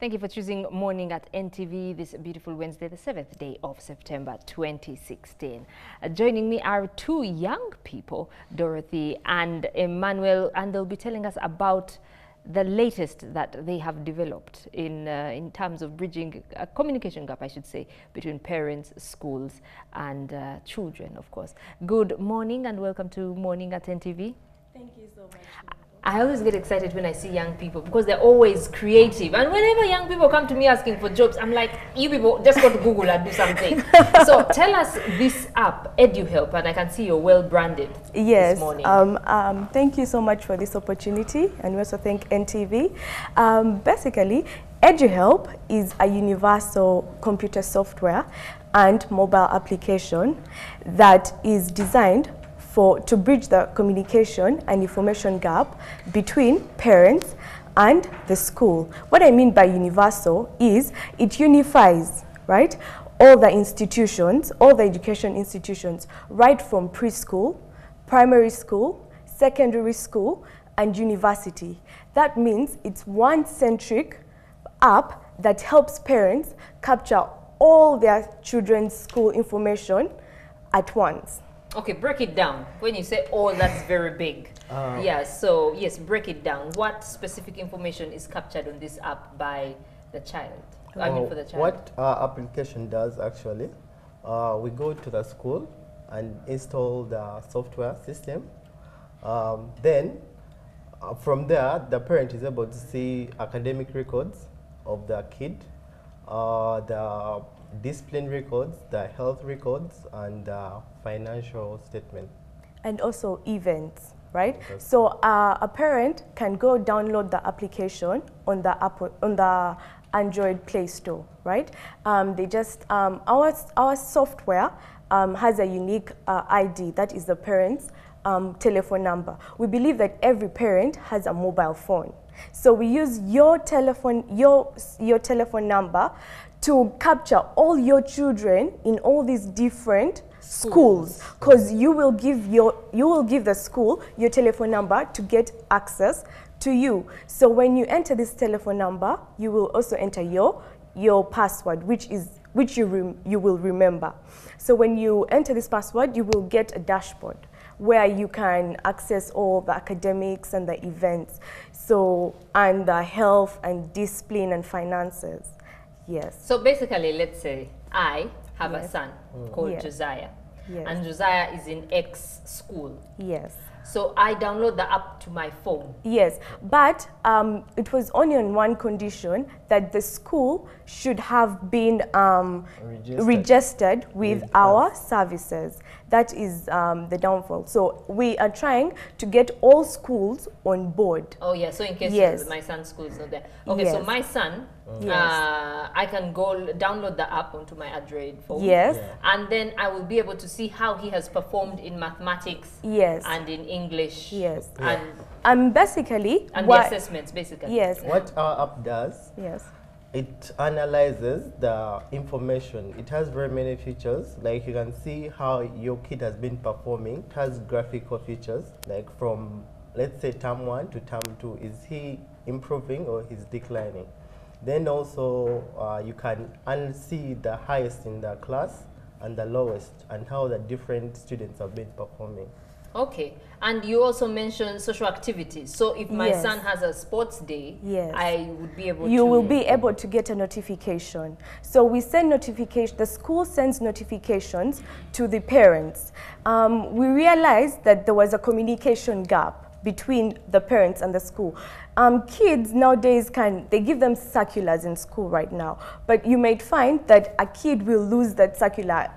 Thank you for choosing Morning at NTV this beautiful Wednesday, the 7th day of September 2016. Joining me are two young people, Dorothy and Emmanuel, and they'll be telling us about the latest that they have developed in terms of bridging a communication gap, I should say, between parents, schools, and children, of course. Good morning and welcome to Morning at NTV. Thank you so much. I always get excited when I see young people because they're always creative. And whenever young people come to me asking for jobs, I'm like, you people just go to Google and do something. So tell us this app, EduHelp, and I can see you're well branded this morning. Thank you so much for this opportunity, and we also thank NTV. Basically, EduHelp is a universal computer software and mobile application that is designed to bridge the communication and information gap between parents and the school. What I mean by universal is it unifies, right, all the institutions, all the education institutions, right from preschool, primary school, secondary school, and university. That means it's one centric app that helps parents capture all their children's school information at once. Okay, break it down. When you say all, that's very big. Yeah, so yes, break it down. What specific information is captured on this app by the child? I mean for the child. What our application does actually, we go to the school and install the software system. Then from there, the parent is able to see academic records of the kid, the discipline records, the health records, and financial statement. And also events, right? Okay. So a parent can go download the application on the Android Play Store, right? They just our software has a unique ID, that is the parent's telephone number. We believe that every parent has a mobile phone, so we use your telephone number to capture all your children in all these different schools, because you will give the school your telephone number to get access to you. So when you enter this telephone number, you will also enter your password, which you will remember. So when you enter this password, you will get a dashboard where you can access all the academics and the events, and the health and discipline and finances. Yes. So basically, let's say I have a son called Josiah. Yes. And Josiah is in X school. Yes. So I download the app to my phone. Yes, but it was only on one condition, that the school should have been registered with our services. That is the downfall. So we are trying to get all schools on board. Oh yeah, so in case my son's school is not there. Okay, so my son, I can go download the app onto my Android phone. Yes. And then I will be able to see how he has performed in mathematics. Yes. And in English. Yes. And basically. And the assessments, basically. Yes. What our app does, it analyzes the information. It has very many features, like you can see how your kid has been performing. It has graphical features, like from, let's say, term 1 to term 2. Is he improving or he's declining? Then also you can see the highest in the class and the lowest, and how the different students have been performing. Okay, and you also mentioned social activities. So if my son has a sports day, I would be able to... You will be able to get a notification. So we send notification, the school sends notifications to the parents. We realized that there was a communication gap between the parents and the school. Kids nowadays they give them circulars in school right now, but you might find that a kid will lose that circular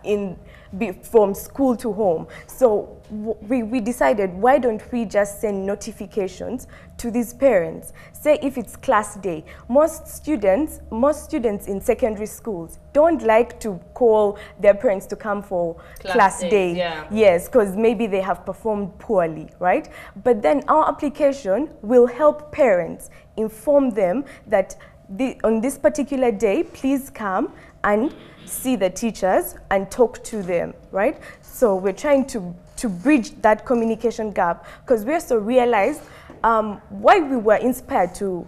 from school to home. So we decided, why don't we just send notifications to these parents? Say if it's class day, most students in secondary schools don't like to call their parents to come for class day. Yes, because maybe they have performed poorly, right? But then our application will help parents, inform them that on this particular day, please come and see the teachers and talk to them, right? So we're trying to bridge that communication gap, because we also realized why we were inspired to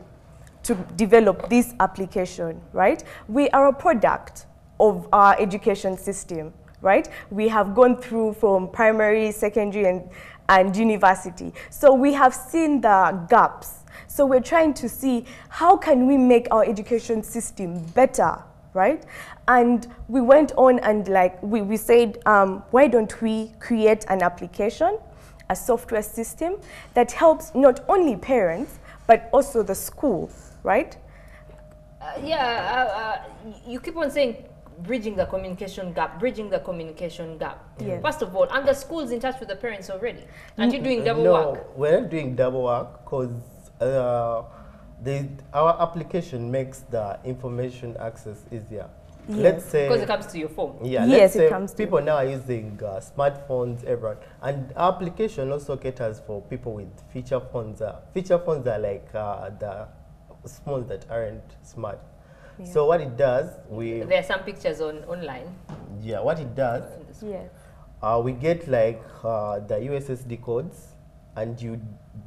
to develop this application, right? We are a product of our education system, right? We have gone through from primary, secondary, and university. So we have seen the gaps. So we're trying to see how can we make our education system better, right? And we went on and like we said, why don't we create an application, a software system that helps not only parents, but also the school, right? You keep on saying bridging the communication gap, bridging the communication gap. Yes. First of all, are the schools in touch with the parents already? Aren't you doing double work? No, we're not doing double work because our application makes the information access easier. Yes. Let's say Because it comes to your phone. Yeah, yes, let's say it comes to people now are using smartphones, everyone, and our application also caters for people with feature phones. Feature phones are like the phones that aren't smart. Yeah. So what it does, There are some pictures online. Yeah, what it does, Yes. we get like the USSD codes, and you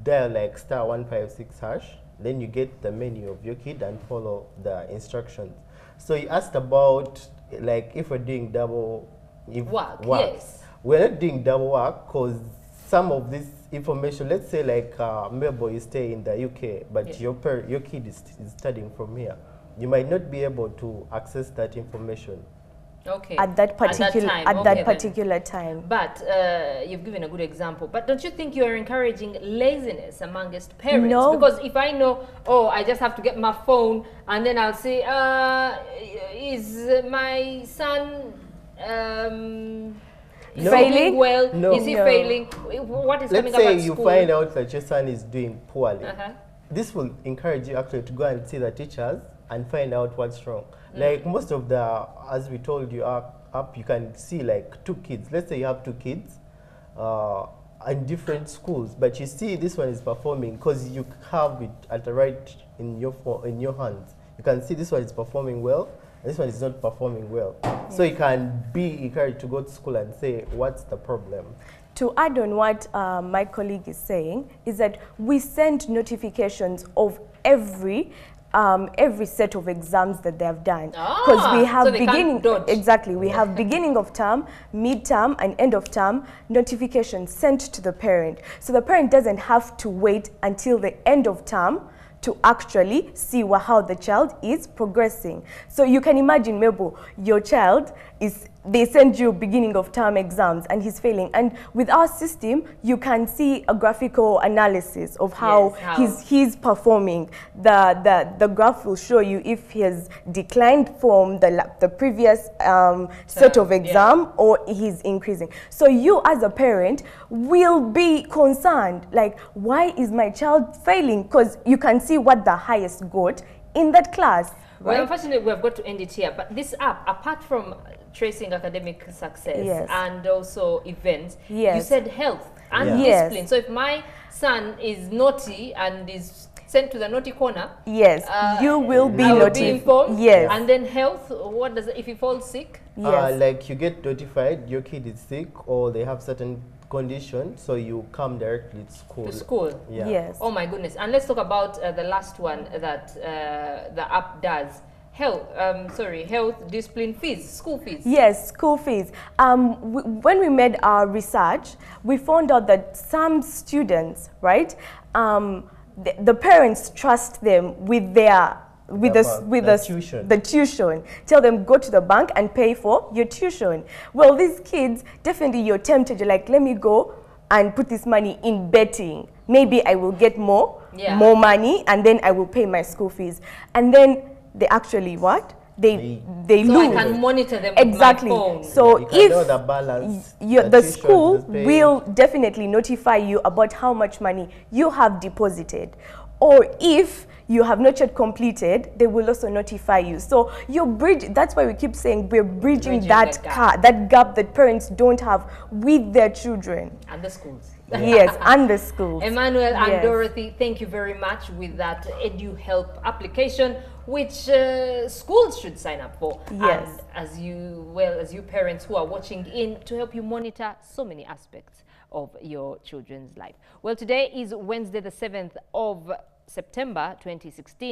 dial like *156#. Then you get the menu of your kid and follow the instructions. So you asked about like if we're doing double Work, yes. We're not doing double work because some of this information, let's say like maybe you stay in the UK, but yes. your kid is studying from here. You might not be able to access that information. Okay. At that particular time. But you've given a good example. But don't you think you are encouraging laziness amongst parents? No. Because if I know, oh, I just have to get my phone, and then I'll say, is my son failing well? No. Is he failing? What is coming Let's up at say you school? find out that your son is doing poorly. Uh-huh. This will encourage you actually to go and see the teachers and find out what's wrong. Like most of the, as we told you, up you can see like 2 kids. Let's say you have 2 kids in different schools, but you see this one is performing because you have it at the right in your hands. You can see this one is performing well, and this one is not performing well. Yes. So you can be encouraged to go to school and say, what's the problem? To add on what my colleague is saying, is that we send notifications of every set of exams that they have done, because we have we have beginning of term, mid-term, and end of term notifications sent to the parent. So the parent doesn't have to wait until the end of term to actually see how the child is progressing. So you can imagine, maybe your child they send you beginning of term exams and he's failing. And with our system, you can see a graphical analysis of how he's performing. The graph will show you if he has declined from the previous set of exam or he's increasing. So you as a parent will be concerned, like, why is my child failing? Because you can see what the highest got in that class. Right? Well, unfortunately, we've got to end it here. But this app, apart from tracing academic success and also events, you said health and discipline. So if my son is naughty and is sent to the naughty corner, you will be informed. And then health, what does it, if he falls sick? Like you get notified your kid is sick or they have certain condition, so you come directly to school. To school? Yes. Oh my goodness. And let's talk about the last one that the app does. Health, health, discipline, fees, school fees. Yes, school fees. When we made our research, we found out that some students, right, the parents trust them with their the tuition. Tell them, go to the bank and pay for your tuition. Well, these kids, definitely you're tempted. You're like, let me go and put this money in betting. Maybe I will get more money, and then I will pay my school fees. And then they actually they lose. So I can monitor them exactly with my phone. So you can know the balance, the school will definitely notify you about how much money you have deposited, or if you have not yet completed, they will also notify you. So you're that's why we keep saying we're bridging that gap that parents don't have with their children. And the schools. Yes, and the schools. Emmanuel and Dorothy, thank you very much with that EduHelp application, which schools should sign up for. Yes. And as you parents who are watching in, to help you monitor so many aspects of your children's life. Well, today is Wednesday, the 7th of September 2016.